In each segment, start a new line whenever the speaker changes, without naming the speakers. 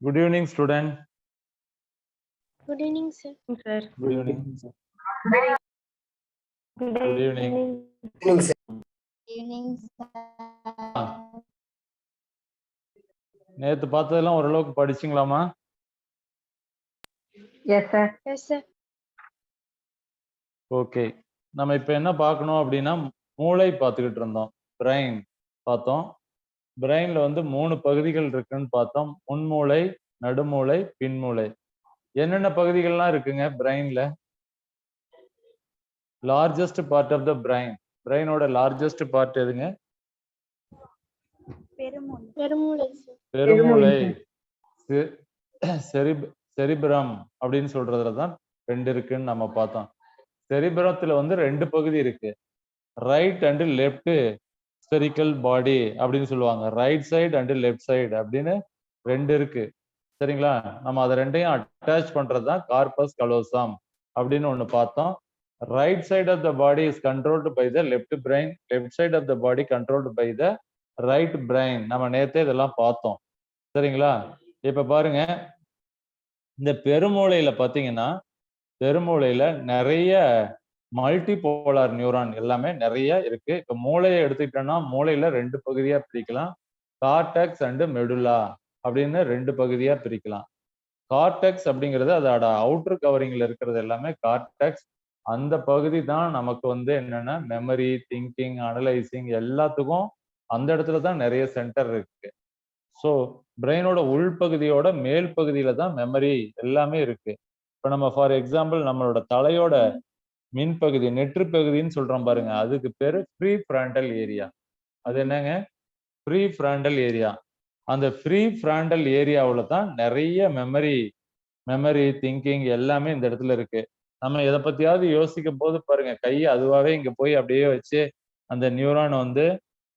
Good evening, student.
Good evening, sir.
Sir.
Good evening.
Good
Good evening.
Evening, sir.
நேத்து பார்த்ததெல்லாம் ஓரளவுக்கு படிச்சிங்களாமா?
Yes, sir.
Yes, sir.
Okay. நம்ம இப்ப என்ன பார்க்கணும் அப்படின்னா மூளை பார்த்துக்கிட்டு இருந்தோம். பிரெயின் பார்த்தோம். பிரெயின்ல வந்து 3 பகுதிகள் இருக்குன்னு பார்த்தோம். முன்மூளை, நடுமூளை, பின்மூளை. என்னென்ன பகுதிகள்லாம் இருக்குங்க பிரெயின்ல? Largest part of the brain. பிரெயினோட லார்ஜஸ்ட் பார்ட் எதுங்க?
பெருமூளை, sir.
பெருமூளை. செரிபிரம் அப்படின்னு சொல்றதுல தான் 2 இருக்குன்னு நம்ம பார்த்தோம். செரிபிரத்துல வந்து 2 பகுதி இருக்கு. ரைட் அண்ட் லெஃப்ட் ஸ்பெரிக்கல் பாடி அப்படின்னு சொல்லுவாங்க. Right side and left side அப்படின்னு 2 இருக்கு. சரிங்களா? நம்ம அதை ரெண்டையும் அட்டாச் பண்றது தான் கார்பஸ் கலோசம் அப்படின்னு ஒண்ணு பார்த்தோம். Right side of the body is controlled by the left brain, left side of the body controlled by the right brain. நம்ம நேத்தே இதெல்லாம் பார்த்தோம். சரிங்களா? இப்ப பாருங்க, இந்த பெருமூளையில பாத்தீங்கன்னா பெருமூளையில நிறைய மல்டிபோலார் நியூரான் எல்லாமே நிறைய இருக்கு. இப்ப மூளையை எடுத்துக்கிட்டோம்னா மூளையில 2 பகுதியா பிரிக்கலாம். கார்டெக்ஸ் அண்ட் மெடுலா அப்படின்னு 2 பகுதியா பிரிக்கலாம். கார்டெக்ஸ் அப்படிங்கிறது அதோட அவுட்டர் கவரிங்ல இருக்கிறது எல்லாமே கார்டெக்ஸ். அந்த பகுதி தான் நமக்கு வந்து என்னன்னா மெமரி, திங்கிங், அனலைசிங் எல்லாத்துக்கும் அந்த இடத்துல தான் நிறைய சென்டர் இருக்கு. ஸோ பிரெயினோட உள்பகுதியோட மேல் பகுதியில தான் மெமரி எல்லாமே இருக்கு. இப்ப நம்ம ஃபார் எக்ஸாம்பிள் நம்மளோட தலையோட மின்பகுதி நெற்று பகுதின்னு சொல்றோம் பாருங்க, அதுக்கு பேரு ப்ரீ ஃப்ராண்டல் ஏரியா. அது என்னங்க? Pre frontal area. அந்த ப்ரீ ஃப்ராண்டல் ஏரியாவுல தான் நிறைய மெமரி திங்கிங் எல்லாமே இந்த இடத்துல இருக்கு. நம்ம எதை பத்தியாவது யோசிக்கும் போது பாருங்க, கையை அதுவாவே இங்க போய் அப்படியே வச்சு அந்த நியூரான் வந்து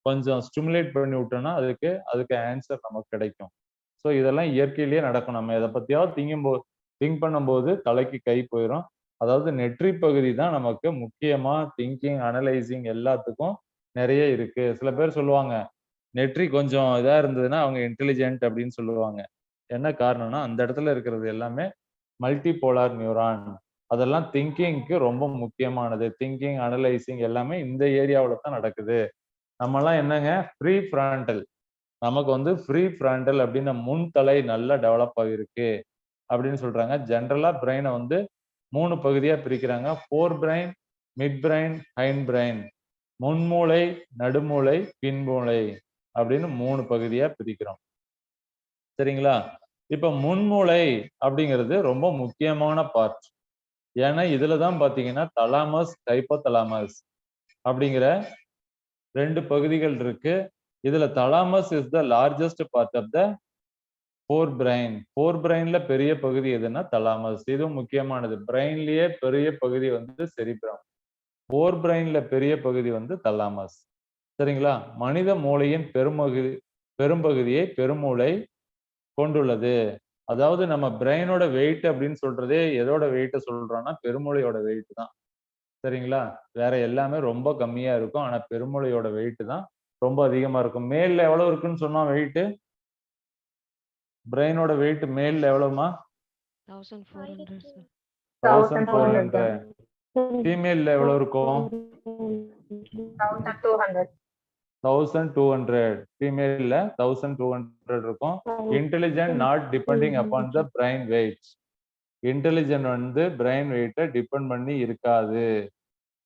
கொஞ்சம் ஸ்டிமுலேட் பண்ணி விட்டோம்னா அதுக்கு ஆன்சர் நமக்கு கிடைக்கும். ஸோ இதெல்லாம் இயற்கையிலேயே நடக்கும். நம்ம எதை பத்தியாவது திங்க் பண்ணும்போது தலைக்கு கை போயிடும். அதாவது நெற்றி பகுதி தான் நமக்கு முக்கியமா திங்கிங், அனலைசிங் எல்லாத்துக்கும் நிறைய இருக்கு. சில பேர் சொல்லுவாங்க நெற்றி கொஞ்சம் இதா இருந்ததுன்னா அவங்க இன்டெலிஜென்ட் அப்படின்னு சொல்லுவாங்க. என்ன காரணம்னா அந்த இடத்துல இருக்கிறது எல்லாமே மல்டிபோலார் நியூரான். அதெல்லாம் திங்கிங்க்கு ரொம்ப முக்கியமானது. திங்கிங், அனலைசிங் எல்லாமே இந்த ஏரியாவில் தான் நடக்குது. நம்மலாம் என்னங்க ஃப்ரீ ஃப்ராண்டல். நமக்கு வந்து ஃப்ரீ ஃப்ராண்டல் அப்படின்னு முன் தலை நல்லா டெவலப் ஆகிருக்கு அப்படின்னு சொல்றாங்க. ஜென்ரலா பிரெயினை வந்து 3 பகுதியா பிரிக்கிறாங்க. Forebrain, midbrain, hindbrain. முன்மூளை, நடுமூளை, பின்மூளை அப்படின்னு 3 பகுதியா பிரிக்கிறோம். சரிங்களா? இப்ப முன்மூளை அப்படிங்கிறது ரொம்ப முக்கியமான பார்ட். ஏன்னா இதுலதான் பாத்தீங்கன்னா தலாமஸ், ஹைப்போதலாமஸ் அப்படிங்கிற 2 பகுதிகள் இருக்கு. இதுல thalamus is the largest part of the forebrain. ஃபோர் பிரெயின்ல பெரிய பகுதி எதுன்னா தலாமஸ். இதுவும் முக்கியமானது. பிரெயின்லயே பெரிய பகுதி வந்து செரிபிரம். ஃபோர் பிரெயின்ல பெரிய பகுதி வந்து தலாமஸ். சரிங்களா? மனித மூளையின் பெரும்பகுதியை பெருமூளை கொண்டுள்ளது. அதாவது நம்ம பிரெயினோட வெயிட் அப்படின்னு சொல்றதே எதோட வெயிட்ட சொல்றோம்னா பெருமூளையோட வெயிட் தான். சரிங்களா? வேற எல்லாமே ரொம்ப கம்மியா இருக்கும். ஆனா பெருமூளையோட வெயிட் தான் ரொம்ப அதிகமா இருக்கும். மேல்ல எவ்வளவு இருக்குன்னு சொன்னா வெயிட்? பிரெயினோட வெயிட் மேல்ல எவ்வளவுமா?
1400, sir.
1400. ஃபீமேல்ல எவ்வளவு இருக்கும்?
1200.
1200. ஃபீமேல்ல 1200 இருக்கும். Intelligent not depending upon the brain weight. Intelligent வந்து பிரெயின் வெயிட்டை டிபெண்ட் பண்ணி இருக்காது.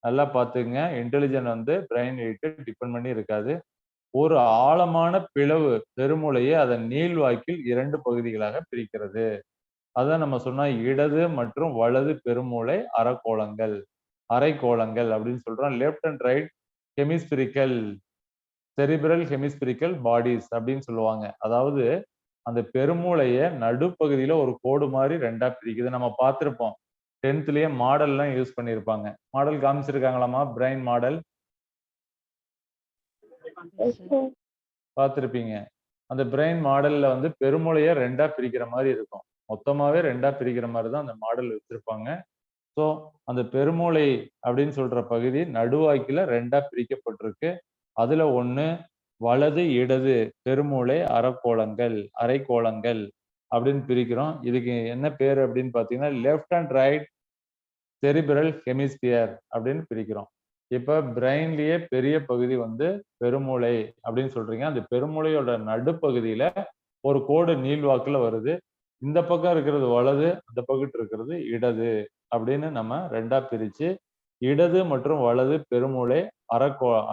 நல்லா பாத்துங்க. இன்டெலிஜென்ட் வந்து பிரெயின் வெயிட்டை டிபெண்ட் பண்ணி இருக்காது. ஒரு ஆழமான பிளவு பெருமூளையை அதன் நீள்வாக்கில் 2 பகுதிகளாக பிரிக்கிறது. அதான் நம்ம சொன்னா இடது மற்றும் வலது பெருமூளை அரைக்கோளங்கள் அப்படின்னு சொல்றோம். Left and right hemispherical cerebral hemispherical bodies அப்படின்னு சொல்லுவாங்க. அதாவது அந்த பெருமூளைய நடுப்பகுதியில ஒரு கோடு மாதிரி 2ஆ பிரிக்குது. நம்ம பார்த்திருப்போம். 10th மாடல்லாம் யூஸ் பண்ணியிருப்பாங்க. மாடல் காமிச்சிருக்காங்களாமா? பிரெயின் மாடல் பார்த்திருப்பீங்க. அந்த பிரெயின் மாடல்ல வந்து பெருமூளைய 2ஆ பிரிக்கிற மாதிரி இருக்கும். மொத்தமாவே 2ஆ பிரிக்கிற மாதிரி தான் அந்த மாடல் வச்சிருப்பாங்க. ஸோ அந்த பெருமூளை அப்படின்னு சொல்ற பகுதி நடுவாக்கில 2ஆ பிரிக்கப்பட்டிருக்கு. அதுல ஒண்ணு வலது இடது பெருமூளை அரைக்கோளங்கள். அப்படின்னு பிரிக்கிறோம். இதுக்கு என்ன பேர் அப்படின்னு பார்த்தீங்கன்னா left and right cerebral hemisphere அப்படின்னு பிரிக்கிறோம். இப்ப பிரெயின்லயே பெரிய பகுதி வந்து பெருமூளை அப்படின்னு சொல்றீங்க. அந்த பெருமூளையோட நடுப்பகுதியில ஒரு கோடு நீள்வாக்குல வருது. இந்த பக்கம் இருக்கிறது வலது, அந்த பக்கம் இருக்கிறது இடது அப்படின்னு நம்ம ரெண்டா பிரிச்சு இடது மற்றும் வலது பெருமூளை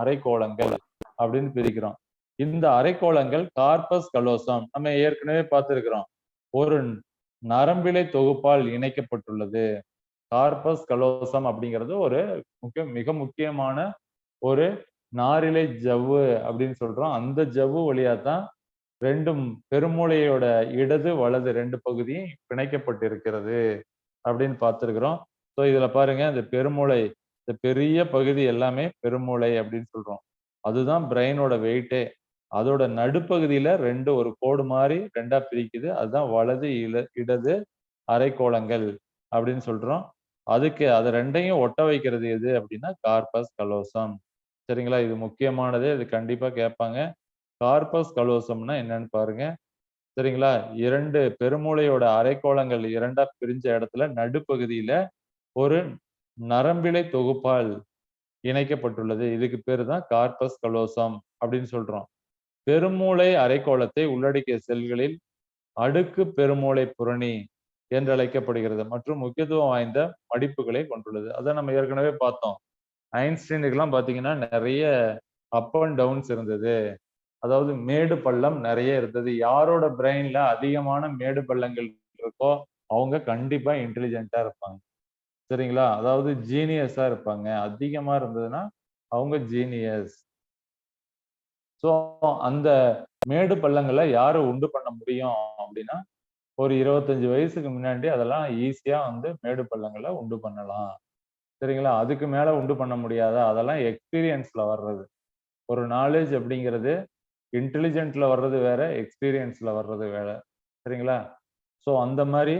அரைக்கோளங்கள் அப்படின்னு பிரிக்கிறோம். இந்த அரைக்கோளங்கள் கார்பஸ் கலோசம் நம்ம ஏற்கனவே பார்த்திருக்கிறோம். ஒரு நரம்பிலை தொகுப்பால் இணைக்கப்பட்டுள்ளது. கார்பஸ் கலோசம் அப்படிங்கிறது ஒரு மிக முக்கியமான ஒரு நாரிழை ஜவ்வு அப்படின்னு சொல்றோம். அந்த ஜவ்வு வழியா தான் ரெண்டும் பெருமூளையோட இடது வலது 2 பகுதியும் பிணைக்கப்பட்டிருக்கிறது அப்படின்னு பார்த்திருக்கிறோம். ஸோ இதுல பாருங்க இந்த பெருமூளை இந்த பெரிய பகுதி எல்லாமே பெருமூளை அப்படின்னு சொல்றோம். அதுதான் பிரெயினோட வெயிட்டே. அதோட நடுப்பகுதியில ஒரு கோடு மாதிரி ரெண்டா பிரிக்குது. அதுதான் வலது இடது அரைக்கோளங்கள் அப்படின்னு சொல்றோம். அதுக்கு அது ரெண்டையும் ஒட்ட வைக்கிறது எது அப்படின்னா கார்பஸ் கலோசம். சரிங்களா? இது முக்கியமானது. இது கண்டிப்பா கேட்பாங்க. கார்பஸ் கலோசம்னா என்னன்னு பாருங்க. சரிங்களா? 2 பெருமூளையோட அரைக்கோளங்கள் 2ஆ பிரிஞ்ச இடத்துல நடுப்பகுதியில ஒரு நரம்பிலை தொகுப்பால் இணைக்கப்பட்டுள்ளது. இதுக்கு பேரு தான் கார்பஸ் கலோசம் அப்படின்னு சொல்றோம். பெருமூளை அரைக்கோளத்தை உள்ளடக்கிய செல்களில் அடுக்கு பெருமூளை புரணி என்று அழைக்கப்படுகிறது மற்றும் முக்கியத்துவம் வாய்ந்த மடிப்புகளை கொண்டுள்ளது. அதை நம்ம ஏற்கனவே பார்த்தோம். ஐன்ஸ்டீனுக்கெல்லாம் பாத்தீங்கன்னா நிறைய அப் அண்ட் டவுன்ஸ் இருந்தது. அதாவது மேடு பள்ளம் நிறைய இருந்தது. யாரோட பிரெயின்ல அதிகமான மேடு பள்ளங்கள் இருக்கோ அவங்க கண்டிப்பா இன்டெலிஜென்ட்டா இருப்பாங்க. சரிங்களா? அதாவது ஜீனியஸா இருப்பாங்க. அதிகமா இருந்ததுன்னா அவங்க ஜீனியஸ். ஸோ அந்த மேடு பள்ளங்களை யாரு உண்டு பண்ண முடியும் அப்படின்னா ஒரு 25 வயசுக்கு முன்னாடி அதெல்லாம் ஈஸியா வந்து மேடு பள்ளங்களை உண்டு பண்ணலாம். சரிங்களா? அதுக்கு மேல உண்டு பண்ண முடியாதா? அதெல்லாம் எக்ஸ்பீரியன்ஸ்ல வர்றது. ஒரு நாலேஜ் அப்படிங்கிறது இன்டெலிஜென்ட்ல வர்றது வேற, எக்ஸ்பீரியன்ஸ்ல வர்றது வேற. சரிங்களா? ஸோ அந்த மாதிரி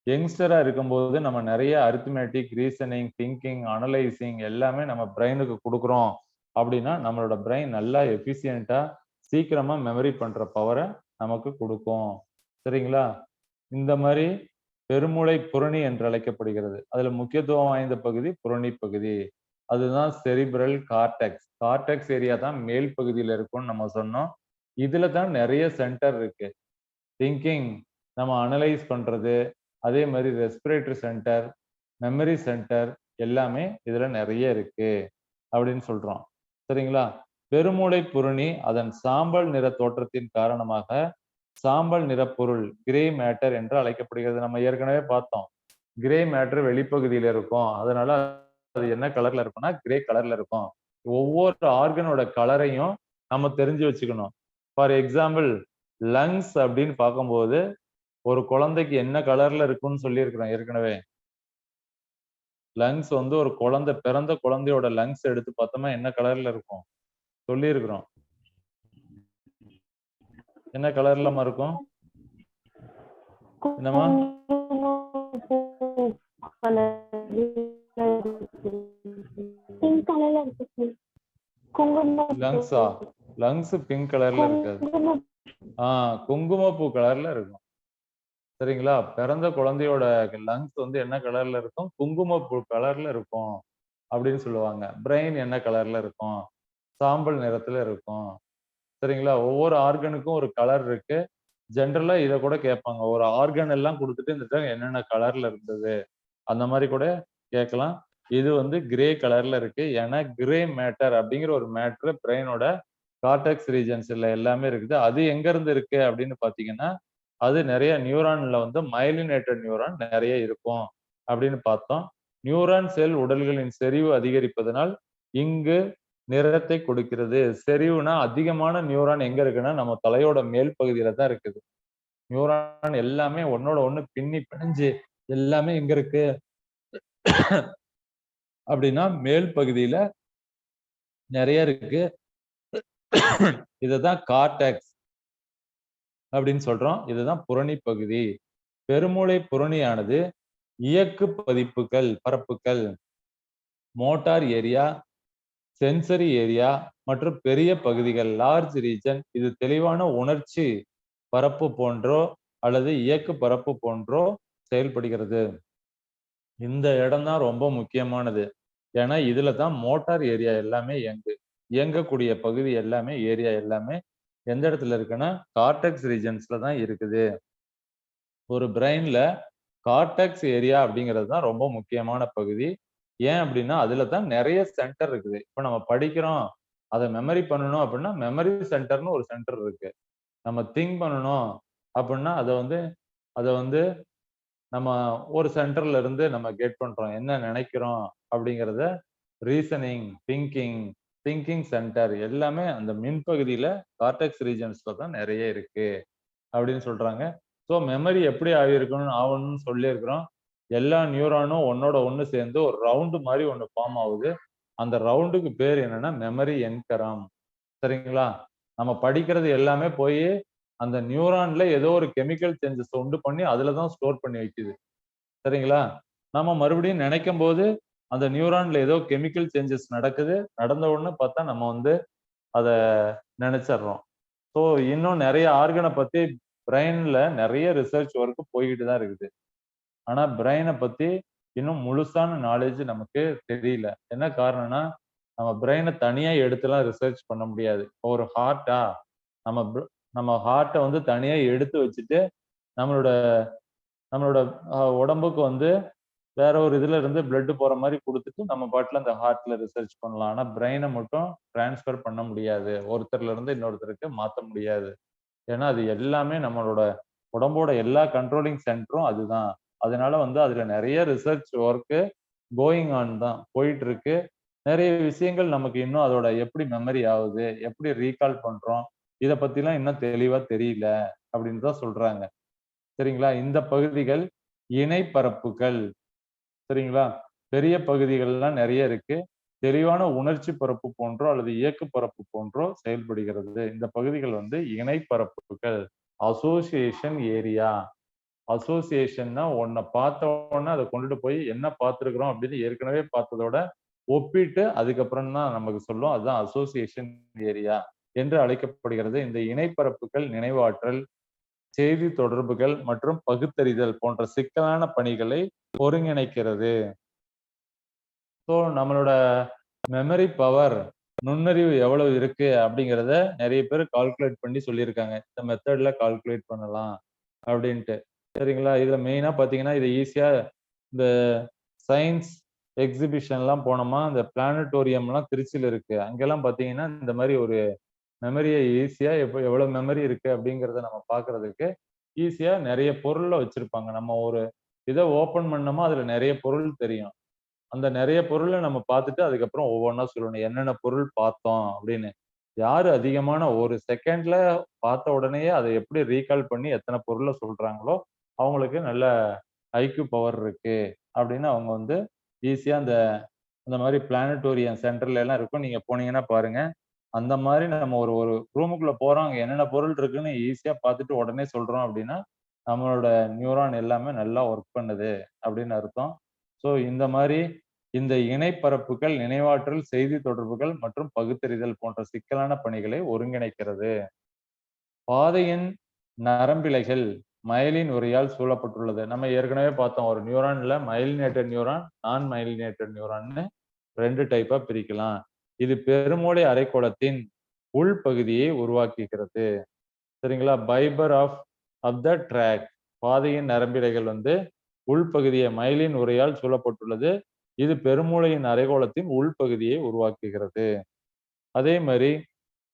யங்ஸ்டரா இருக்கும்போது நம்ம நிறைய அரித்மெட்டிக், ரீசனிங், திங்கிங், அனலைசிங் எல்லாமே நம்ம பிரெயினுக்கு கொடுக்குறோம் அப்படின்னா நம்மளோட பிரெயின் நல்லா எஃபிசியண்டா சீக்கிரமா மெமரி பண்ற பவரை நமக்கு கொடுக்கும். சரிங்களா? இந்த மாதிரி பெருமூளை புரணி என்று அழைக்கப்படுகிறது. அதுல முக்கியத்துவம் வாய்ந்த பகுதி புரணி பகுதி. அதுதான் செரிபிரல் கார்டெக்ஸ். கார்டெக்ஸ் ஏரியா தான் மேல் பகுதியில இருக்கும்னு நம்ம சொன்னோம். இதுல தான் நிறைய சென்டர் இருக்கு. திங்கிங், நம்ம அனலைஸ் பண்றது, அதே மாதிரி ரெஸ்பிரேட்டரி சென்டர், மெமரி சென்டர் எல்லாமே இதுல நிறைய இருக்கு அப்படின்னு சொல்றோம். சரிங்களா? பெருமூளை புரணி அதன் சாம்பல் நிற தோற்றத்தின் காரணமாக சாம்பல் நிற பொருள் கிரே மேட்டர் என்று அழைக்கப்படுகிறது. நம்ம ஏற்கனவே பார்த்தோம். கிரே மேட்டர் வெளிப்பகுதியில இருக்கும். அதனால அது என்ன கலர்ல இருக்கும்னா கிரே கலர்ல இருக்கும். ஒவ்வொரு ஆர்கனோட கலரையும் நம்ம தெரிஞ்சு வச்சுக்கணும். ஃபார் எக்ஸாம்பிள் லங்ஸ் அப்படின்னு பார்க்கும்போது ஒரு குழந்தைக்கு என்ன கலர்ல இருக்கும்னு சொல்லியிருக்கிறோம் ஏற்கனவே. லங்ஸ் வந்து ஒரு பிறந்த குழந்தையோட லங்ஸ் எடுத்து பார்த்தோம்னா என்ன கலர்ல இருக்கும் சொல்லியிருக்கிறோம். என்ன கலர்லமா இருக்கும்? என்னம்மா?
பிங்க் கலர்ல இருக்கு.
லங்ஸா? லங்ஸ் பிங்க் கலர்ல இருக்காது. குங்குமப்பூ கலர்ல இருக்கும். சரிங்களா? பிறந்த குழந்தையோட லங்ஸ் வந்து என்ன கலர்ல இருக்கும்? குங்குமப்பூ கலர்ல இருக்கும் அப்படின்னு சொல்லுவாங்க. பிரெயின் என்ன கலர்ல இருக்கும்? சாம்பல் நிறத்துல இருக்கும். சரிங்களா? ஒவ்வொரு ஆர்கனுக்கும் ஒரு கலர் இருக்கு. ஜென்ரலா இத கூட கேட்பாங்க. ஒரு ஆர்கன் எல்லாம் கொடுத்துட்டு இந்த என்னென்ன கலர்ல இருந்தது அந்த மாதிரி கூட கேட்கலாம். இது வந்து கிரே கலர்ல இருக்கு. ஏன்னா கிரே மேட்டர் அப்படிங்கிற ஒரு மேட்டர் பிரெயினோட கார்டெக்ஸ் ரீஜன்ஸ்ல எல்லாமே இருக்குது. அது எங்க இருந்து இருக்கு அப்படின்னு பாத்தீங்கன்னா அது நிறைய நியூரான்ல வந்து மைலினேட்டட் நியூரான் நிறைய இருக்கும் அப்படின்னு பார்த்தோம். நியூரான் செல் உடல்களின் செறிவு அதிகரிப்பதனால் இங்கு நிறத்தை கொடுக்கிறது. செறிவுனா அதிகமான நியூரான் எங்க இருக்குன்னா நம்ம தலையோட மேல் பகுதியில தான் இருக்குது. நியூரான் எல்லாமே ஒன்னோட ஒண்ணு பின்னி பிணைஞ்சு எல்லாமே எங்க இருக்கு அப்படின்னா மேல் பகுதியில நிறைய இருக்கு. இதுதான் கார்டெக்ஸ் அப்படின்னு சொல்றோம். இதுதான் புரணி பகுதி. பெருமூளை புரணியானது இயக்கு பரப்புகள், மோட்டார் ஏரியா, சென்சரி ஏரியா மற்றும் பெரிய பகுதிகள் லார்ஜ் ரீஜன். இது தெளிவான உணர்ச்சி பரப்பு போன்றோ அல்லது இயக்கு பரப்பு போன்றோ செயல்படுகிறது. இந்த இடம் தான் ரொம்ப முக்கியமானது. ஏன்னா இதுல தான் மோட்டார் ஏரியா எல்லாமே இயங்கக்கூடிய பகுதி எல்லாமே ஏரியா எல்லாமே எந்த இடத்துல இருக்குன்னா கார்டெக்ஸ் ரீஜன்ஸ்ல தான் இருக்குது. ஒரு பிரெயின்ல கார்டெக்ஸ் ஏரியா அப்படிங்கிறது தான் ரொம்ப முக்கியமான பகுதி. ஏன் அப்படின்னா அதுல தான் நிறைய சென்டர் இருக்குது. இப்ப நம்ம படிக்கிறோம், அதை மெமரி பண்ணணும் அப்படின்னா மெமரி சென்டர்னு ஒரு சென்டர் இருக்கு. நம்ம திங்க் பண்ணணும் அப்படின்னா அதை வந்து நம்ம ஒரு சென்டர்ல இருந்து நம்ம கெட் பண்றோம். என்ன நினைக்கிறோம் அப்படிங்கிறத ரீசனிங், திங்கிங் சென்டர் எல்லாமே அந்த மின்பகுதியில கார்டெக்ஸ் ரீஜன்ஸ்ல தான் நிறைய இருக்கு அப்படின்னு சொல்றாங்க. ஸோ மெமரி எப்படி ஆகணும்னு சொல்லியிருக்கிறோம். எல்லா நியூரானும் ஒன்னோட ஒண்ணு சேர்ந்து ஒரு ரவுண்டு மாதிரி ஒண்ணு ஃபார்ம் ஆகுது. அந்த ரவுண்டுக்கு பேர் என்னன்னா மெமரி என்கரம். சரிங்களா? நம்ம படிக்கிறது எல்லாமே போய் அந்த நியூரான்ல ஏதோ ஒரு கெமிக்கல் சேஞ்சஸ் உண்டு பண்ணி அதுல தான் ஸ்டோர் பண்ணி வைக்குது. சரிங்களா? நம்ம மறுபடியும் நினைக்கும் போது அந்த நியூரான்ல ஏதோ கெமிக்கல் சேஞ்சஸ் நடக்குது. நடந்த உடனே பார்த்தா நம்ம வந்து அத நினைச்சிடுறோம். ஸோ இன்னும் நிறைய ஆர்கனை பத்தி பிரெயின்ல நிறைய ரிசர்ச் ஒர்க் போய்கிட்டு தான் இருக்குது. ஆனா பிரெயினை பத்தி இன்னும் முழுசான நாலேஜ் நமக்கு தெரியல. என்ன காரணம்னா நம்ம பிரெயினை தனியா எடுத்துலாம் ரிசர்ச் பண்ண முடியாது. இப்போ ஒரு ஹார்ட்டா நம்ம நம்ம ஹார்ட்டை வந்து தனியா எடுத்து வச்சுட்டு நம்மளோட நம்மளோட உடம்புக்கு வந்து வேற ஒரு இதுல இருந்து பிளட் போற மாதிரி கொடுத்துட்டு நம்ம பாட்டுல அந்த ஹார்ட்ல ரிசர்ச் பண்ணலாம். ஆனா பிரெயினை மட்டும் டிரான்ஸ்ஃபர் பண்ண முடியாது. ஒருத்தர்ல இருந்து இன்னொருத்தருக்கு மாத்த முடியாது. ஏன்னா அது எல்லாமே நம்மளோட உடம்போட எல்லா கண்ட்ரோலிங் சென்டரும் அதுதான். அதனால வந்து அதுல நிறைய ரிசர்ச் ஒர்க்கு கோயிங் ஆன் தான் போயிட்டு இருக்கு. நிறைய விஷயங்கள் நமக்கு இன்னும் அதோட எப்படி மெமரி ஆகுது, எப்படி ரீகால் பண்றோம், இதை பத்திலாம் இன்னும் தெளிவா தெரியல அப்படின்னு தான் சொல்றாங்க. சரிங்களா? இந்த பகுதிகள் இணைப்பரப்புகள். சரிங்களா? பெரிய பகுதிகள்லாம் நிறைய இருக்கு. தெளிவான உணர்ச்சி பரப்பு போன்றோ அல்லது இயக்கு பரப்பு போன்றோ செயல்படுகிறது. இந்த பகுதிகள் வந்து இணைப்பரப்புகள். Association area. அசோசியேஷன்னா ஒன்ன பார்த்த உடனே அதை கொண்டுட்டு போய் என்ன பார்த்திருக்கிறோம் அப்படின்னு ஏற்கனவே பார்த்ததோட ஒப்பிட்டு அதுக்கப்புறம் தான் நமக்கு சொல்லும். அதுதான் அசோசியேஷன் ஏரியா என்று அழைக்கப்படுகிறது. இந்த இணைப்பரப்புகள் நினைவாற்றல், செய்தி தொடர்புகள் மற்றும் பகுத்தறிதல் போன்ற சிக்கலான பணிகளை ஒருங்கிணைக்கிறது. ஸோ நம்மளோட மெமரி பவர், நுண்ணறிவு எவ்வளவு இருக்கு அப்படிங்கிறத நிறைய பேர் கால்குலேட் பண்ணி சொல்லியிருக்காங்க. இந்த மெத்தட்ல கால்குலேட் பண்ணலாம் அப்படின்ட்டு. சரிங்களா? இதுல மெயினா பாத்தீங்கன்னா இது ஈஸியா இந்த சயின்ஸ் எக்ஸிபிஷன்லாம் போனோமா, இந்த பிளானட்டோரியம்லாம் திருச்சியில இருக்கு. அங்கெல்லாம் பாத்தீங்கன்னா இந்த மாதிரி ஒரு மெமரியை ஈஸியா எவ்வளவு மெமரி இருக்கு அப்படிங்கிறத நம்ம பாக்குறதுக்கு ஈஸியா நிறைய பொருள்ல வச்சிருப்பாங்க. நம்ம ஒரு இதை ஓபன் பண்ணோமா அதுல நிறைய பொருள் தெரியும். அந்த நிறைய பொருளை நம்ம பார்த்துட்டு அதுக்கப்புறம் ஒவ்வொன்றா சொல்லணும். என்னென்ன பொருள் பார்த்தோம் அப்படின்னு. யாரு அதிகமான ஒரு செகண்ட்ல பார்த்த உடனேயே அதை எப்படி ரீகால் பண்ணி எத்தனை பொருளை சொல்றாங்களோ அவங்களுக்கு நல்ல ஐக்யூ பவர் இருக்கு அப்படின்னு அவங்க வந்து ஈஸியா அந்த அந்த மாதிரி பிளானட்டோரியம் சென்டர்ல எல்லாம் இருக்கும். நீங்க போனீங்கன்னா பாருங்க. அந்த மாதிரி நம்ம ஒரு ஒரு ரூமுக்குள்ள போறோம். அங்க என்னென்ன பொருள் இருக்குன்னு ஈஸியா பார்த்துட்டு உடனே சொல்றோம் அப்படின்னா நம்மளோட நியூரான் எல்லாமே நல்லா ஒர்க் பண்ணுது அப்படின்னு அர்த்தம். ஸோ இந்த மாதிரி இந்த இணைப்பரப்புகள் நினைவாற்றல், செய்தி தொடர்புகள் மற்றும் பகுத்தறிதல் போன்ற சிக்கலான பணிகளை ஒருங்கிணைக்கிறது. பாதையின் நரம்பிழைகள் மயலின் உரையால் சூழப்பட்டுள்ளது. நம்ம ஏற்கனவே பார்த்தோம். ஒரு நியூரான்ல மயலினேட்டட் நியூரான், நான் மயலினேட்டட் நியூரான்னு 2 டைப்பா பிரிக்கலாம். இது பெருமூளை அரைக்கோளத்தின் உள்பகுதியை உருவாக்குகிறது. சரிங்களா? Fibre of the tract. பாதையின் நரம்பிழைகள் வந்து உள்பகுதியை மயலின் உரையால் சூழப்பட்டுள்ளது. இது பெருமூளையின் அரைக்கோளத்தின் உள்பகுதியை உருவாக்குகிறது. அதே மாதிரி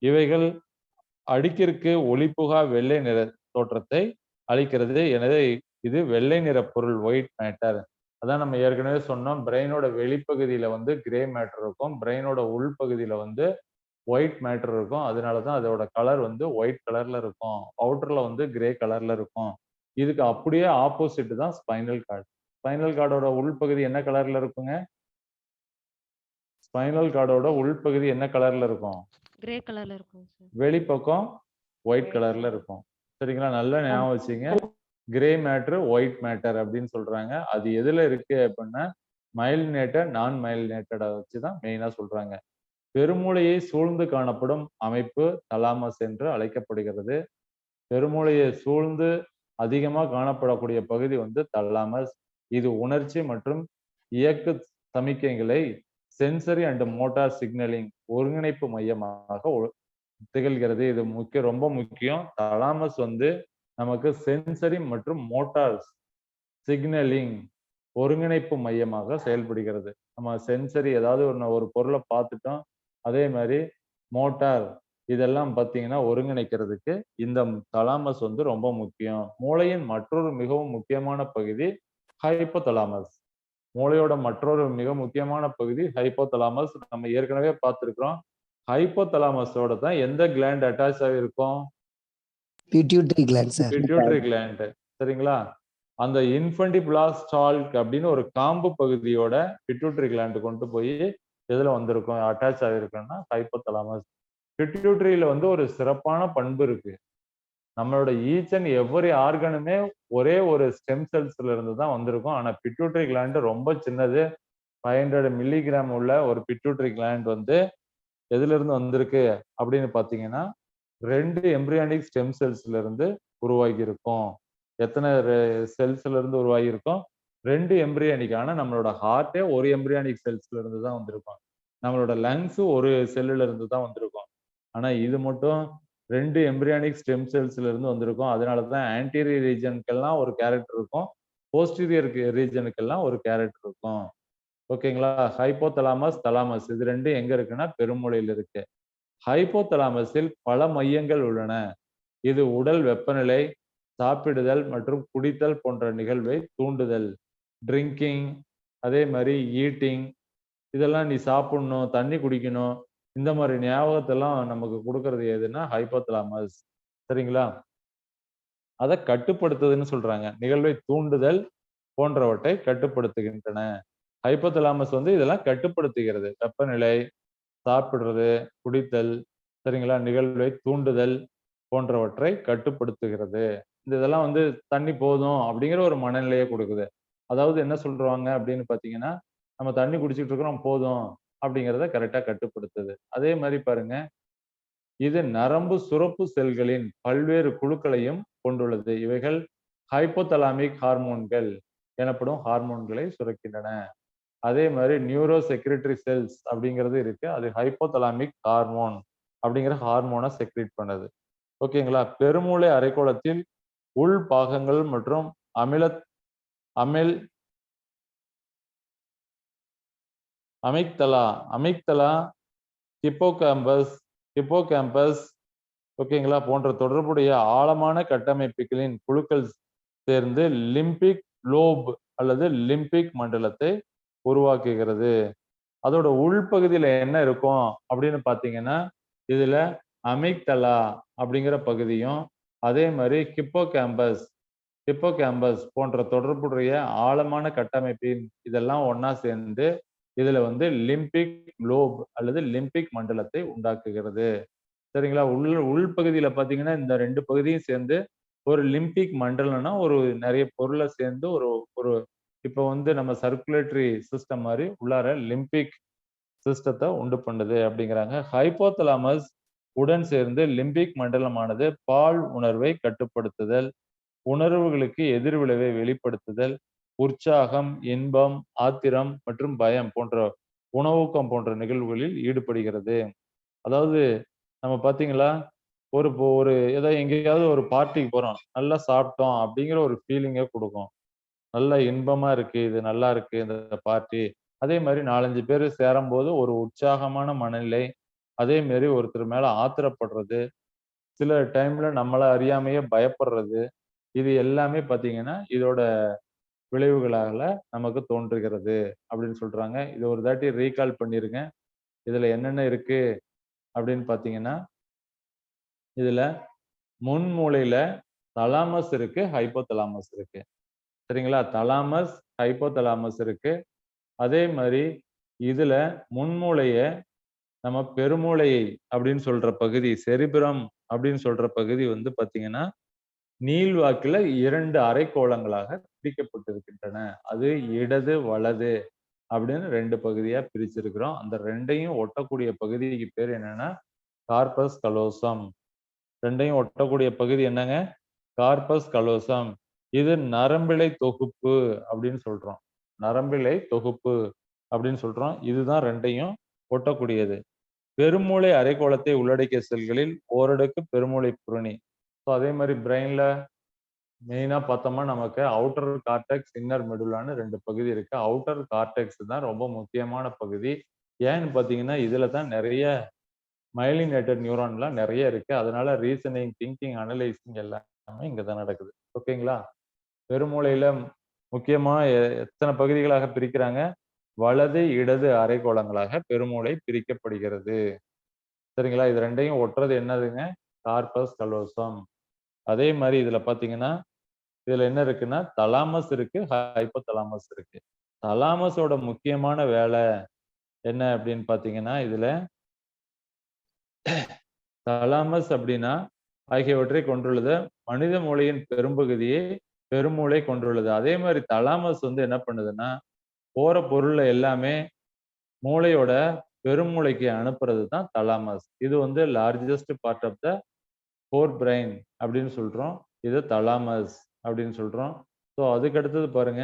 இவைகள் அடுக்கிற்கு ஒளிபுகா வெள்ளை நிற தோற்றத்தை அளிக்கிறது. எனவே இது வெள்ளை நிற பொருள், ஒயிட் மேட்டர். அதான் நம்ம ஏற்கனவே சொன்னோம். பிரெயினோட வெளிப்பகுதியில வந்து கிரே மேட்டர் இருக்கும். பிரெயினோட உள்பகுதியில வந்து ஒயிட் மேட்டர் இருக்கும். அதனாலதான் அதோட கலர் வந்து ஒயிட் கலர்ல இருக்கும். அவுட்டர்ல வந்து கிரே கலர்ல இருக்கும். இதுக்கு அப்படியே ஆப்போசிட் தான் ஸ்பைனல் கார்டு. ஸ்பைனல் கார்டோட உள்பகுதி என்ன கலர்ல இருக்குங்க? ஸ்பைனல் கார்டோட உள்பகுதி என்ன கலர்ல இருக்கும்?
கிரே கலர்ல இருக்கும் சார்.
வெளிப்பக்கம் ஒயிட் கலர்ல இருக்கும். சரிங்களா? நல்லா ஞாபகம் வச்சுங்க. கிரே மேட்டர், ஒயிட் மேட்டர் அப்படின்னு சொல்றாங்க. அது எதுல இருக்கு அப்படின்னா மயலினேட்டட், நான் மயலினேட்டட வச்சுதான் மெயினா சொல்றாங்க. பெருமூளையை சூழ்ந்து காணப்படும் அமைப்பு தலாமஸ் என்று அழைக்கப்படுகிறது. பெருமூளையை சூழ்ந்து அதிகமா காணப்படக்கூடிய பகுதி வந்து தலாமஸ். இது உணர்ச்சி மற்றும் இயக்க சமிக்கைகளை சென்சரி அண்ட் மோட்டார் சிக்னலிங் ஒருங்கிணைப்பு மையமாக திகழ்கிறது. இது ரொம்ப முக்கியம். தலாமஸ் வந்து நமக்கு சென்சரி மற்றும் மோட்டார் சிக்னலிங் ஒருங்கிணைப்பு மையமாக செயல்படுகிறது. நம்ம சென்சரி ஏதாவது ஒரு பொருளை பார்த்துட்டோம், அதே மாதிரி மோட்டார் இதெல்லாம் பார்த்தீங்கன்னா ஒருங்கிணைக்கிறதுக்கு இந்த தலாமஸ் வந்து ரொம்ப முக்கியம். மூளையின் மற்றொரு மிகவும் முக்கியமான பகுதி ஹைப்போதலாமஸ். மூளையோட மற்றொரு மிக முக்கியமான பகுதி ஹைப்போதலாமஸ். நம்ம ஏற்கனவே பார்த்திருக்கிறோம். ஹைப்போதலாமஸோட தான் எந்த கிளாண்ட் அட்டாச் ஆகிருக்கும்?
Pituitary gland sir.
Pituitary gland. சரிங்களா? அந்த இன்ஃபண்டிபிளாஸ்டால்க் அப்படின்னு ஒரு காம்பு பகுதியோட பிட்யூட்டரி கிளாண்ட் கொண்டு போய் எதுல வந்திருக்கும், அட்டாச் ஆகிருக்குன்னா ஹைப்போதலாமஸ். பிட்யூட்டரியில வந்து ஒரு சிறப்பான பண்பு இருக்கு. நம்மளோட ஈச் அண்ட் எவ்வரி ஆர்கனுமே ஒரே ஒரு ஸ்டெம் செல்ஸ்ல இருந்து தான் வந்திருக்கும். ஆனா பிட்யூட்டரி கிளாண்ட் ரொம்ப சின்னது. 500 மில்லிகிராம் உள்ள ஒரு பிட்யூட்டரி கிளாண்ட் வந்து எதுல இருந்து வந்திருக்கு அப்படின்னு பாத்தீங்கன்னா 2 எம்பிரியானிக் ஸ்டெம் செல்ஸ்ல இருந்து உருவாகி இருக்கும். எத்தனை செல்ஸ்ல இருந்து உருவாகி இருக்கும்? 2 எம்பிரியானிக். ஆனா நம்மளோட ஹார்ட்டே ஒரு எம்பிரியானிக் செல்ஸ்ல இருந்து தான் வந்திருக்கும். நம்மளோட லங்ஸ் ஒரு செல்லுல இருந்து தான் வந்திருக்கும். ஆனா இது மட்டும் 2 எம்பிரியானிக் ஸ்டெம் செல்ஸ்ல இருந்து வந்திருக்கும். அதனாலதான் ஆன்டீரியர் ரீஜனுக்கெல்லாம் ஒரு கேரக்டர் இருக்கும், போஸ்டீரியர் ரீஜனுக்கெல்லாம் ஒரு கேரக்டர் இருக்கும். ஓகேங்களா? ஹைப்போதலாமஸ், தலாமஸ் இது ரெண்டும் எங்க இருக்குன்னா பெருமூளையில் இருக்கு. ஹைப்போதலாமஸில் பல மையங்கள் உள்ளன. இது உடல் வெப்பநிலை, சாப்பிடுதல் மற்றும் குடித்தல் போன்ற நிகழ்வை தூண்டுதல். ட்ரிங்கிங், அதே மாதிரி ஈட்டிங், இதெல்லாம் நீ சாப்பிடணும், தண்ணி குடிக்கணும், இந்த மாதிரி ஞாபகத்தெல்லாம் நமக்கு கொடுக்கறது எதுன்னா ஹைப்போதலாமஸ். சரிங்களா? அதை கட்டுப்படுத்துதுன்னு சொல்றாங்க. நிகழ்வை தூண்டுதல் போன்றவற்றை கட்டுப்படுத்துகின்றன. ஹைப்போதலாமஸ் வந்து இதெல்லாம் கட்டுப்படுத்துகிறது. வெப்பநிலை, சாப்பிடுறது, குடித்தல், சரிங்களா, நிகழ்வை தூண்டுதல் போன்றவற்றை கட்டுப்படுத்துகிறது. இதெல்லாம் வந்து தண்ணி போதும் அப்படிங்கிற ஒரு மனநிலையை கொடுக்குது. அதாவது என்ன சொல்றாங்க அப்படின்னு பாத்தீங்கன்னா, நம்ம தண்ணி குடிச்சிட்டு இருக்கிறோம் போதும் அப்படிங்கிறத கரெக்டா கட்டுப்படுத்துது. அதே மாதிரி பாருங்க, இது நரம்பு சுரப்பு செல்களின் பல்வேறு குழுக்களையும் கொண்டுள்ளது. இவைகள் ஹைப்போதலாமிக் ஹார்மோன்கள் எனப்படும் ஹார்மோன்களை சுரக்கின்றன. அதே மாதிரி நியூரோ செக்ரிட்டரி செல்ஸ் அப்படிங்கிறது இருக்கு. அது ஹைப்போதலாமிக் ஹார்மோன் அப்படிங்கிற ஹார்மோனை செக்ரீட் பண்ணுது. ஓகேங்களா? பெருமூளை அரைக்கோளத்தில் உள் பாகங்கள் மற்றும் அமில் அமிக்தலா, ஹிப்போகாம்பஸ் ஓகேங்களா போன்ற தொடர்புடைய ஆழமான கட்டமைப்புகளின் குழுக்கள் சேர்ந்து லிம்பிக் லோப் அல்லது லிம்பிக் மண்டலத்தை உருவாக்குகிறது. அதோட உள்பகுதியில என்ன இருக்கும் அப்படின்னு பாத்தீங்கன்னா, இதுல அமிக்தலா அப்படிங்கிற பகுதியும், அதே மாதிரி ஹிப்போகாம்பஸ் போன்ற தொடர்புடைய ஆழமான கட்டமைப்பின் இதெல்லாம் ஒன்னா சேர்ந்து இதுல வந்து லிம்பிக் லோப் அல்லது லிம்பிக் மண்டலத்தை உண்டாக்குகிறது. சரிங்களா? உள்பகுதியில பாத்தீங்கன்னா இந்த 2 பகுதியும் சேர்ந்து ஒரு லிம்பிக் மண்டலம்னா ஒரு நிறைய பொருளை சேர்ந்து ஒரு ஒரு இப்போ வந்து நம்ம சர்க்குலேட்டரி சிஸ்டம் மாதிரி உள்ளார லிம்பிக் சிஸ்டத்தை உண்டு பண்ணுது அப்படிங்கிறாங்க. ஹைப்போதலாமஸ் உடன் சேர்ந்து லிம்பிக் மண்டலமானது பால் உணர்வை கட்டுப்படுத்துதல், உணர்வுகளுக்கு எதிர்விளைவை வெளிப்படுத்துதல், உற்சாகம், இன்பம், ஆத்திரம் மற்றும் பயம் போன்ற உணவூக்கம் போன்ற நிகழ்வுகளில் ஈடுபடுகிறது. அதாவது நம்ம பாத்தீங்களா, ஒரு ஏதோ எங்கேயாவது ஒரு பார்ட்டிக்கு போறோம், நல்லா சாப்பிட்டோம் அப்படிங்கிற ஒரு ஃபீலிங்கை கொடுக்கும். நல்ல இன்பமா இருக்கு, இது நல்லா இருக்கு இந்த பார்ட்டி. அதே மாதிரி 4-5 பேர் சேரும்போது ஒரு உற்சாகமான மனநிலை, அதே மாதிரி ஒருத்தர் மேல ஆத்திரப்படுறது, சில டைம்ல நம்மள அறியாமையே பயப்படுறது, இது எல்லாமே பாத்தீங்கன்னா இதோட விளைவுகளால நமக்கு தோன்றுகிறது அப்படின்னு சொல்றாங்க. இது ஒரு தாட்டி ரீகால் பண்ணிருங்க. இதுல என்னென்ன இருக்கு அப்படின்னு பாத்தீங்கன்னா, இதுல முன்மூளையில தலாமஸ் இருக்கு, ஹைப்போதலாமஸ் இருக்கு. சரிங்களா? தலாமஸ், ஹைப்போதலாமஸ் இருக்கு. அதே மாதிரி இதுல முன்மூளைய நம்ம பெருமூளை அப்படின்னு சொல்ற பகுதி, செரிபிரம் அப்படின்னு சொல்ற பகுதி வந்து பாத்தீங்கன்னா நீள்வாக்குல 2 அரைக்கோளங்களாக பிரிக்கப்பட்டிருக்கின்றன. அது இடது, வலது அப்படின்னு 2 பகுதியா பிரிச்சிருக்கிறோம். அந்த 2யும் ஒட்டக்கூடிய பகுதிக்கு பேர் என்னன்னா கார்பஸ் கலோசம். 2யும் ஒட்டக்கூடிய பகுதி என்னங்க? Corpus callosum. இது நரம்பிழை தொகுப்பு அப்படின்னு சொல்றோம். நரம்பிழை தொகுப்பு அப்படின்னு சொல்றோம். இதுதான் ரெண்டையும் ஒட்டக்கூடியது. பெருமூளை அரைக்கோளத்தை உள்ளடக்கிய செல்களில் ஓரடுக்கு பெருமூளை புரணி. ஸோ அதே மாதிரி பிரெயின்ல மெயினா பார்த்தோம்னா நமக்கு அவுட்டர் கார்டெக்ஸ், இன்னர் மெடுலான்னு 2 பகுதி இருக்கு. அவுட்டர் கார்டெக்ஸ் தான் ரொம்ப முக்கியமான பகுதி. ஏன்னு பார்த்தீங்கன்னா, இதுல தான் நிறைய மைலினேட்டட் நியூரான்லாம் நிறைய இருக்கு. அதனால ரீசனிங், திங்கிங், அனலைசிங் எல்லாமே இங்க தான் நடக்குது. ஓகேங்களா? பெருமூளையில முக்கியமா எத்தனை பகுதிகளாக பிரிக்கிறாங்க? வலது, இடது அரைக்கோளங்களாக பெருமூளை பிரிக்கப்படுகிறது. சரிங்களா? இது 2யும் ஒட்டுறது என்னதுங்க? Corpus callosum. அதே மாதிரி இதுல பார்த்தீங்கன்னா, இதுல என்ன இருக்குன்னா, தலாமஸ் இருக்கு, ஹைப்போதலாமஸ் இருக்கு. தலாமஸோட முக்கியமான வேலை என்ன அப்படின்னு பார்த்தீங்கன்னா, இதுல தலாமஸ் அப்படின்னா ஆகியவற்றை கொண்டுள்ளது. மனித மூளையின் பெரும்பகுதியை பெருமூளை கொண்டுள்ளது. அதே மாதிரி தலாமஸ் வந்து என்ன பண்ணுதுன்னா, போற பொருள் எல்லாமே மூளையோட பெருமூளைக்கு அனுப்புறது தான் தலாமஸ். இது வந்து largest part of the forebrain அப்படின்னு சொல்றோம். இது தலாமஸ் அப்படின்னு சொல்றோம். ஸோ அதுக்கு அடுத்தது பாருங்க,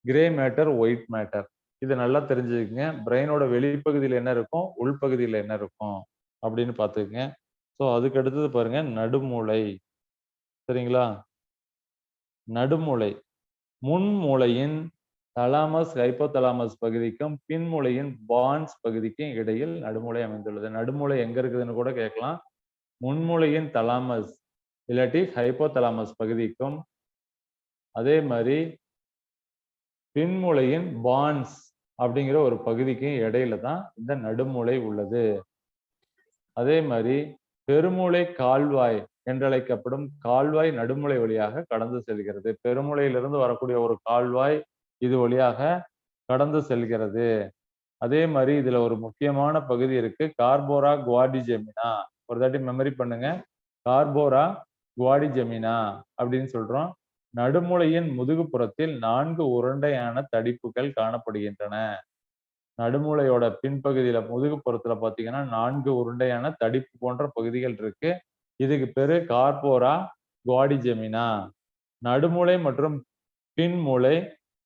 கிரே மேட்டர், ஒயிட் மேட்டர். இது நல்லா தெரிஞ்சுக்கங்க. பிரெயினோட வெளிப்பகுதியில் என்ன இருக்கும், உள்பகுதியில் என்ன இருக்கும் அப்படின்னு பார்த்துக்கங்க. ஸோ அதுக்கு அடுத்தது பாருங்க, நடுமூளை. சரிங்களா? நடுமூளை முன்மூளையின் தலாமஸ், ஹைப்போதலாமஸ் பகுதிக்கும் பின்மூளையின் பான்ஸ் பகுதிக்கும் இடையில் நடுமூளை அமைந்துள்ளது. நடுமூளை எங்க இருக்குதுன்னு கூட கேட்கலாம். முன்மூளையின் தலாமஸ் இல்லாட்டி ஹைப்போதலாமஸ் பகுதிக்கும், அதே மாதிரி பின்மூளையின் பான்ஸ் அப்படிங்கிற ஒரு பகுதிக்கும் இடையில தான் இந்த நடுமூளை உள்ளது. அதே மாதிரி பெருமூளை கால்வாய் என்றழைக்கப்படும் கால்வாய் நடுமூளை வழியாக கடந்து செல்கிறது. பெருமூளையிலிருந்து வரக்கூடிய ஒரு கால்வாய் இது வழியாக கடந்து செல்கிறது. அதே மாதிரி இதுல ஒரு முக்கியமான பகுதி இருக்கு, கார்போரா குவாடிஜெமினா. ஒரு தாட்டி மெமரி பண்ணுங்க, கார்போரா குவாடிஜெமினா அப்படின்னு சொல்றோம். நடுமூளையின் முதுகுப்புறத்தில் 4 உருண்டையான தடிப்புகள் காணப்படுகின்றன. நடுமூளையோட பின்பகுதியில முதுகுப்புறத்துல பாத்தீங்கன்னா 4 உருண்டையான தடிப்பு போன்ற பகுதிகள் இருக்கு. இதுக்கு பேரு கார்போரா குவாடிஜெமினா. நடுமூளை மற்றும் பின்மூளை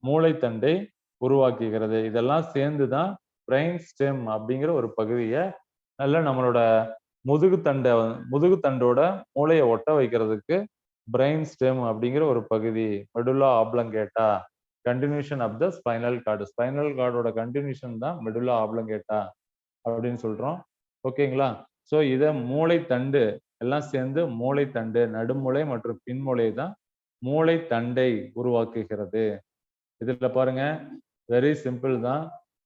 மூளைத்தண்டை உருவாக்குகிறது. இதெல்லாம் சேர்ந்துதான் பிரெயின் ஸ்டெம் அப்படிங்கிற ஒரு பகுதியை நல்ல நம்மளோட முதுகுத்தண்டோட மூளையை ஒட்ட வைக்கிறதுக்கு பிரெயின் ஸ்டெம் அப்படிங்கிற ஒரு பகுதி, medulla oblongata, continuation of the spinal cord. Spinal கார்டோட கண்டினியூஷன் தான் மெடுலா ஆப்ளங்கேட்டா அப்படின்னு சொல்றோம். ஓகேங்களா? ஸோ இதை மூளைத்தண்டு எல்லாம் சேர்ந்து மூளைத்தண்டு, நடுமூளை மற்றும் பின்மூளை தான் மூளைத்தண்டை உருவாக்குகிறது. இதுல பாருங்க, வெரி சிம்பிள் தான்.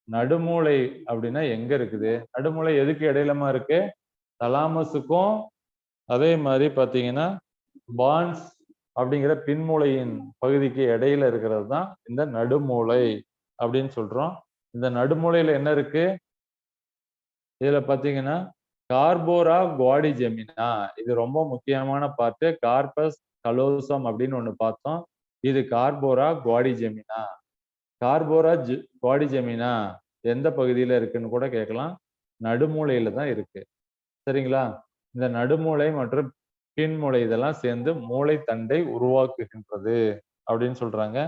நடுமூளை அப்படின்னா எங்க இருக்குது? நடுமூளை எதுக்கு இடையிலமா இருக்கு? தலாமஸுக்கும் அதே மாதிரி பாத்தீங்கன்னா பான்ஸ் அப்படிங்கிற பின்மூளையின் பகுதிக்கு இடையில இருக்கிறது தான் இந்த நடுமூளை அப்படின்னு சொல்றோம். இந்த நடுமூளையில என்ன இருக்கு? இதுல பாத்தீங்கன்னா கார்போரா குவாடிஜெமினா, இது ரொம்ப முக்கியமான பார்ட்டு. கார்பஸ் கலோசம் அப்படின்னு ஒண்ணு பார்த்தோம். இது கார்போரா குவாடிஜெமினா. கார்போரா குவாடிஜெமினா எந்த பகுதியில இருக்குன்னு கூட கேட்கலாம். நடுமூளையில தான் இருக்கு. சரிங்களா? இந்த நடுமூளை மற்றும் பின்மூளை இதெல்லாம் சேர்ந்து மூளைத்தண்டை உருவாக்குகின்றது அப்படின்னு சொல்றாங்க.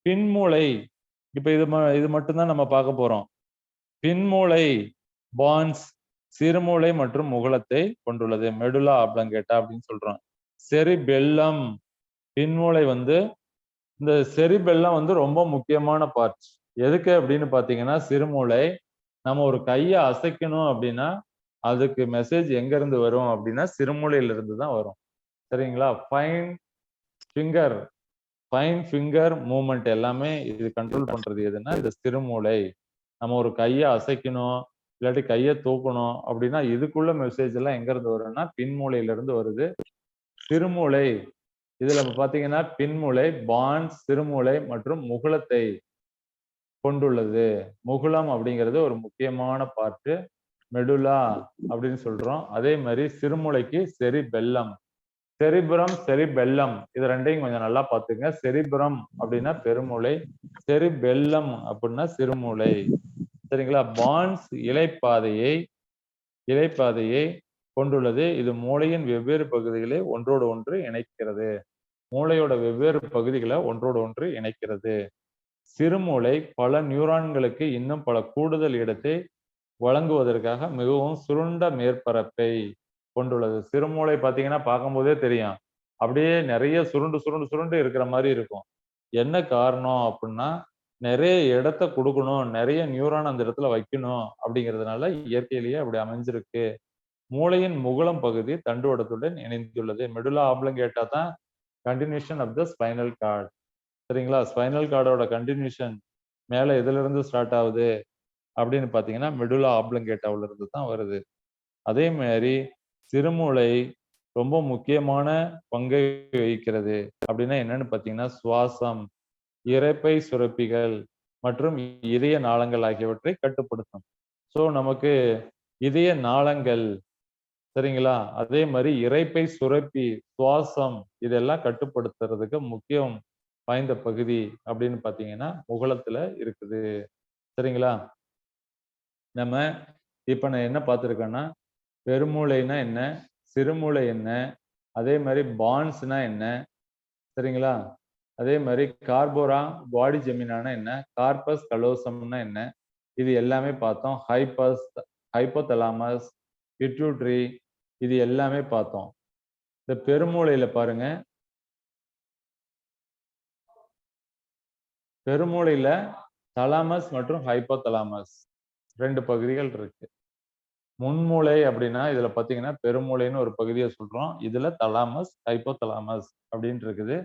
பின்மூளை, இப்ப இது மட்டும்தான் நம்ம பார்க்க போறோம். பின்மூளை பான்ஸ் சிறுமூளை மற்றும் முகுளத்தை கொண்டுள்ளது. மெடுலா ஆப்ளங்கேட்டா அப்படின்னு சொல்றோம். செரிபெல்லம், பின்மூளை வந்து இந்த செரிபெல்லம் வந்து ரொம்ப முக்கியமான பார்ட். எதுக்கு அப்படின்னு பாத்தீங்கன்னா, சிறுமூளை நம்ம ஒரு கையை அசைக்கணும் அப்படின்னா அதுக்கு மெசேஜ் எங்க இருந்து வரும் அப்படின்னா சிறுமூளையில இருந்து தான் வரும். சரிங்களா? ஃபைன் ஃபிங்கர் மூவ்மெண்ட் எல்லாமே இது கண்ட்ரோல் பண்றது எதுன்னா இது சிறுமூளை. நம்ம ஒரு கையை அசைக்கணும் இல்லாட்டி கையை தூக்கணும் அப்படின்னா இதுக்குள்ள மெசேஜ் எல்லாம் எங்க இருந்து வரும்னா பின்மூளையில இருந்து வருது. சிறுமூளை இதுல பாத்தீங்கன்னா பின்மூளை, பான்ஸ், சிறுமூளை மற்றும் முகுளத்தை கொண்டுள்ளது. முகுளம் அப்படிங்கிறது ஒரு முக்கியமான பார்ட்டு, மெடுலா அப்படின்னு சொல்றோம். அதே மாதிரி சிறுமூளைக்கு செரிபெல்லம், செரிபுரம், செரிபெல்லம் இது ரெண்டையும் கொஞ்சம் நல்லா பார்த்துங்க. செரிபுரம் அப்படின்னா பெருமூளை, செரிபெல்லம் அப்படின்னா சிறுமூளை. சரிங்களா? பான்ஸ் இலைப்பாதையை கொண்டுள்ளது. இது மூளையின் வெவ்வேறு பகுதிகளை ஒன்றோடு ஒன்று இணைக்கிறது. மூளையோட வெவ்வேறு பகுதிகளை ஒன்றோடு ஒன்று இணைக்கிறது. சிறுமூளை பல நியூரான்களுக்கு இன்னும் பல கூடுதல் இடத்தை வழங்குவதற்காக மிகவும் சுருண்ட மேற்பரப்பை கொண்டுள்ளது. சிறுமூளை பார்த்தீங்கன்னா பார்க்கும்போதே தெரியும். அப்படியே நிறைய சுருண்டு சுருண்டு சுருண்டு இருக்கிற மாதிரி இருக்கும். என்ன காரணம் அப்படின்னா, நிறைய இடத்த கொடுக்கணும், நிறைய நியூரான் அந்த இடத்துல வைக்கணும் அப்படிங்கிறதுனால இயற்கையிலேயே அப்படி அமைஞ்சிருக்கு. மூளையின் முகுளம் பகுதி தண்டுவடத்துடன் இணைந்துள்ளது. மெடுலா ஆப்லங்கேட்டா தான் continuation of the spinal cord. சரிங்களா? ஸ்பைனல் கார்டோட கண்டினியூஷன் மேல எதுல இருந்து ஸ்டார்ட் ஆகுது அப்படின்னு பார்த்தீங்கன்னா, மெடுலா ஆப்லங்கேட்டாவுல இருந்து தான் வருது. அதே மாதிரி சிறுமூளை ரொம்ப முக்கியமான பங்கை வகிக்கிறது. அப்படின்னா என்னன்னு பார்த்தீங்கன்னா, சுவாசம், இரைப்பை சுரப்பிகள் மற்றும் இதய நாளங்கள் ஆகியவற்றை கட்டுப்படுத்தும். ஸோ நமக்கு இதய நாளங்கள், சரிங்களா? அதே மாதிரி இரைப்பை சுரப்பி, சுவாசம் இதெல்லாம் கட்டுப்படுத்துறதுக்கு முக்கியம் வாய்ந்த பகுதி அப்படின்னு பார்த்தீங்கன்னா, முகுளத்துல இருக்குது. சரிங்களா? நம்ம இப்ப நான் என்ன பார்த்திருக்கேன்னா, பெருமூளைனா என்ன? சிறுமூளை என்ன? அதே மாதிரி பான்ஸ்னா என்ன? சரிங்களா? அதே மாதிரி கார்போரா குவாடிஜெமினானா என்ன? கார்பஸ் கலோசம்னா என்ன? இது எல்லாமே பார்த்தோம். ஹைப்போதலாமஸ், பிட்யூட்டரி இது எல்லாமே பார்த்தோம். இந்த பெருமூளையில பாருங்க. பெருமூளையில தலாமஸ் மற்றும் ஹைப்போதலாமஸ் 2 பகுதிகள் இருக்கு. முன்மூளை அப்படின்னா இதுல பாத்தீங்கன்னா பெருமூளைன்னு ஒரு பகுதியை சொல்றோம். இதுல தலாமஸ், ஹைப்போதலாமஸ் அப்படின்னு இருக்குது.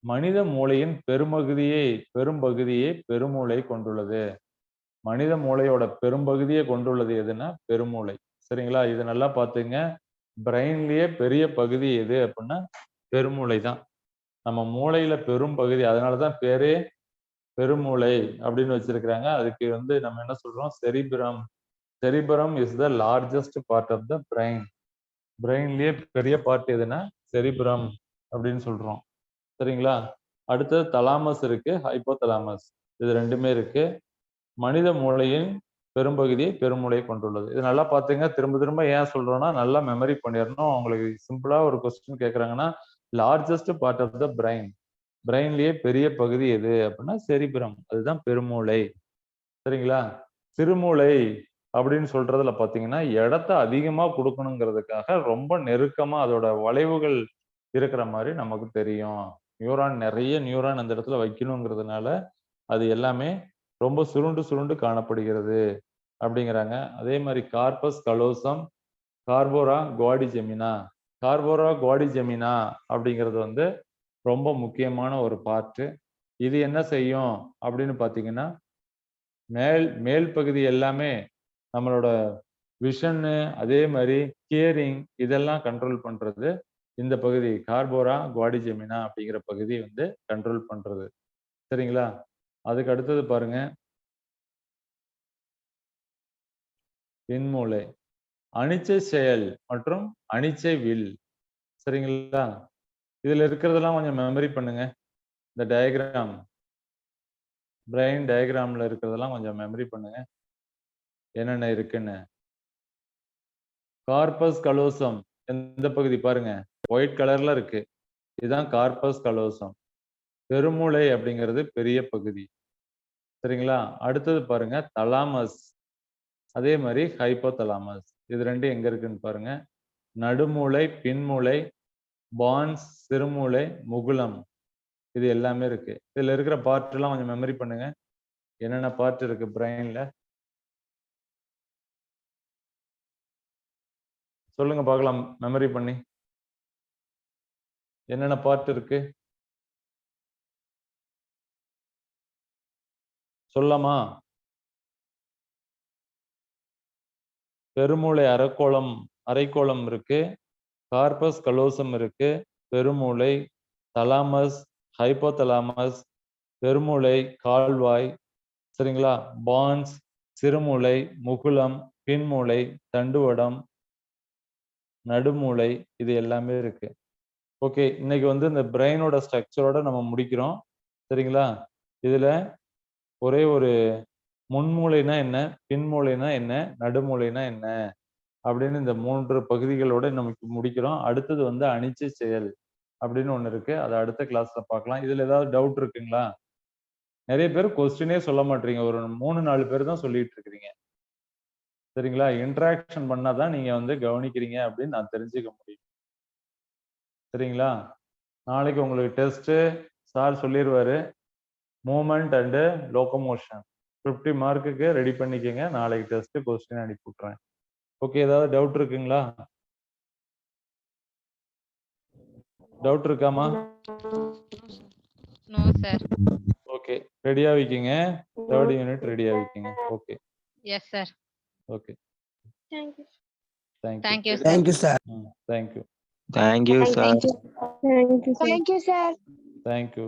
மனித மூளையின் பெரும்பகுதியை பெருமூளை கொண்டுள்ளது. மனித மூளையோட பெரும்பகுதியை கொண்டுள்ளது எதுன்னா பெருமூளை. சரிங்களா? இது நல்லா பாத்துங்க. பிரெயின்லயே பெரிய பகுதி எது அப்படின்னா பெருமூளை தான். நம்ம மூளையில பெரும் பகுதி, அதனாலதான் பேரே பெருமூளை அப்படின்னு வச்சிருக்கிறாங்க. அதுக்கு நம்ம என்ன சொல்றோம்? Cerebrum. Cerebrum is the largest part of the brain. பிரெயின்லயே பெரிய பார்ட் எதுன்னா செரிபிரம் அப்படின்னு சொல்றோம். சரிங்களா? அடுத்தது தலாமஸ் இருக்கு, ஹைப்போதலாமஸ். இது ரெண்டுமே இருக்கு. மனித மூளையின் பெரும்பகுதியை பெருமூளை கொண்டுள்ளது. இது நல்லா பாத்துங்க. திரும்ப திரும்ப ஏன் சொல்றோம்னா நல்லா மெமரி பண்ணிடணும். உங்களுக்கு சிம்பிளா ஒரு கொஸ்டின் கேக்குறாங்கன்னா, largest part of the brain, பிரெயின்லயே பெரிய பகுதி எது அப்படின்னா செரிபிரம். அதுதான் பெருமூளை. சரிங்களா? சிறுமூளை அப்படின்னு சொல்றதுல பாத்தீங்கன்னா இடத்த அதிகமா கொடுக்கணுங்கிறதுக்காக ரொம்ப நெருக்கமா அதோட வளைவுகள் இருக்கிற மாதிரி நமக்கு தெரியும். நிறைய நியூரான் அந்த இடத்துல வைக்கணுங்கிறதுனால அது எல்லாமே ரொம்ப சுருண்டு சுருண்டு காணப்படுகிறது அப்படிங்கிறாங்க. அதே மாதிரி கார்பஸ் கலோசம், கார்போரா குவாடிஜெமினா. கார்போரா குவாடிஜெமினா அப்படிங்கிறது ரொம்ப முக்கியமான ஒரு பார்ட்டு. இது என்ன செய்யும் அப்படின்னு பாத்தீங்கன்னா, மேல் பகுதி எல்லாமே நம்மளோட விஷன்னு, அதே மாதிரி ஹியரிங் இதெல்லாம் கண்ட்ரோல் பண்றது இந்த பகுதி கார்போரா குவாடிஜெமினா அப்படிங்கிற பகுதி கண்ட்ரோல் பண்றது. சரிங்களா? அதுக்கு அடுத்தது பாருங்க, பின்மூளை. அனிச்சை செயல் மற்றும் அனிச்சை வில். சரிங்களா? இதுல இருக்கிறதெல்லாம் கொஞ்சம் மெமரி பண்ணுங்க. இந்த டயக்ராம், பிரெயின் டயக்ராம்ல இருக்கிறதெல்லாம் கொஞ்சம் மெமரி பண்ணுங்க, என்னென்ன இருக்குன்னு. கார்பஸ் கலோசம் எந்த பகுதி பாருங்க, ஒயிட் கலர்ல இருக்கு. இதுதான் கார்பஸ் கலோசம். பெருமூளை அப்படிங்கிறது பெரிய பகுதி. சரிங்களா? அடுத்தது பாருங்க தலாமஸ், அதே மாதிரி ஹைப்போதலாமஸ். இது ரெண்டும் எங்க இருக்குன்னு பாருங்க. நடுமூளை, பின்மூளை, பான்ஸ், சிறுமூளை, முகுளம் இது எல்லாமே இருக்கு. இதுல இருக்கிற பார்ட் எல்லாம் கொஞ்சம் மெமரி பண்ணுங்க. என்னென்ன பார்ட் இருக்கு பிரெயின்ல சொல்லுங்க பார்க்கலாம். மெமரி பண்ணி என்னென்ன பார்ட் இருக்கு சொல்லமா? பெருமூளை அரைக்கோளம் இருக்கு, கார்பஸ் கலோசம் இருக்கு, பெருமூளை, தலாமஸ், ஹைப்போதலாமஸ், பெருமூளை, கால்வாய், சரிங்களா? பான்ஸ், சிறுமூளை, முகுளம், பின்மூளை, தண்டுவடம், நடுமூளை இது எல்லாமே இருக்கு. ஓகே, இன்னைக்கு இந்த பிரெயினோட ஸ்ட்ரக்சரோட நம்ம முடிக்கிறோம். சரிங்களா? இதுல ஒரே ஒரு முன்மூளைனா என்ன, பின்மூளைனா என்ன, நடுமூளைனா என்ன அப்படின்னு இந்த 3 பகுதிகளோட நமக்கு முடிக்கிறோம். அடுத்தது வந்து அணிச்சை செயல் அப்படின்னு ஒண்ணு இருக்கு. அத அடுத்த கிளாஸ்ல பார்க்கலாம். இதுல ஏதாவது டவுட் இருக்குங்களா? நிறைய பேர் கொஸ்டினே சொல்ல மாட்டீங்க. ஒரு 3, 4 பேர் தான் சொல்லிட்டு இருக்கிறீங்க. சரிங்களா? இன்டராக்ஷன் பண்ணா தான் நீங்க வந்து கவனிக்கிறீங்க அப்படின்னு நான் தெரிஞ்சுக்க முடியும். சரிங்களா? நாளைக்கு உங்களுக்கு டெஸ்ட் சார் சொல்லிருவாரு. மூவ்மெண்ட் அண்ட் லோகோமோஷன் 50 மார்க்குக்கு ரெடி பண்ணிக்கங்க. நாளைக்கு டெஸ்ட் கொஸ்டின் அனுப்பி விட்டுறேன். ஓகே, ஏதாவது டவுட் இருக்குங்களா? டவுட் இருக்காமா?
No sir.
ஓகே, ரெடியா வைக்கீங்க. 3rd யூனிட் ரெடியா வைக்கீங்க. Okay.
Yes sir.
Okay.
Thank you.
Thank you.
Thank you, sir.
Thank you, sir.
Thank you.
Thank you, sir.
Thank you, sir.
Thank you.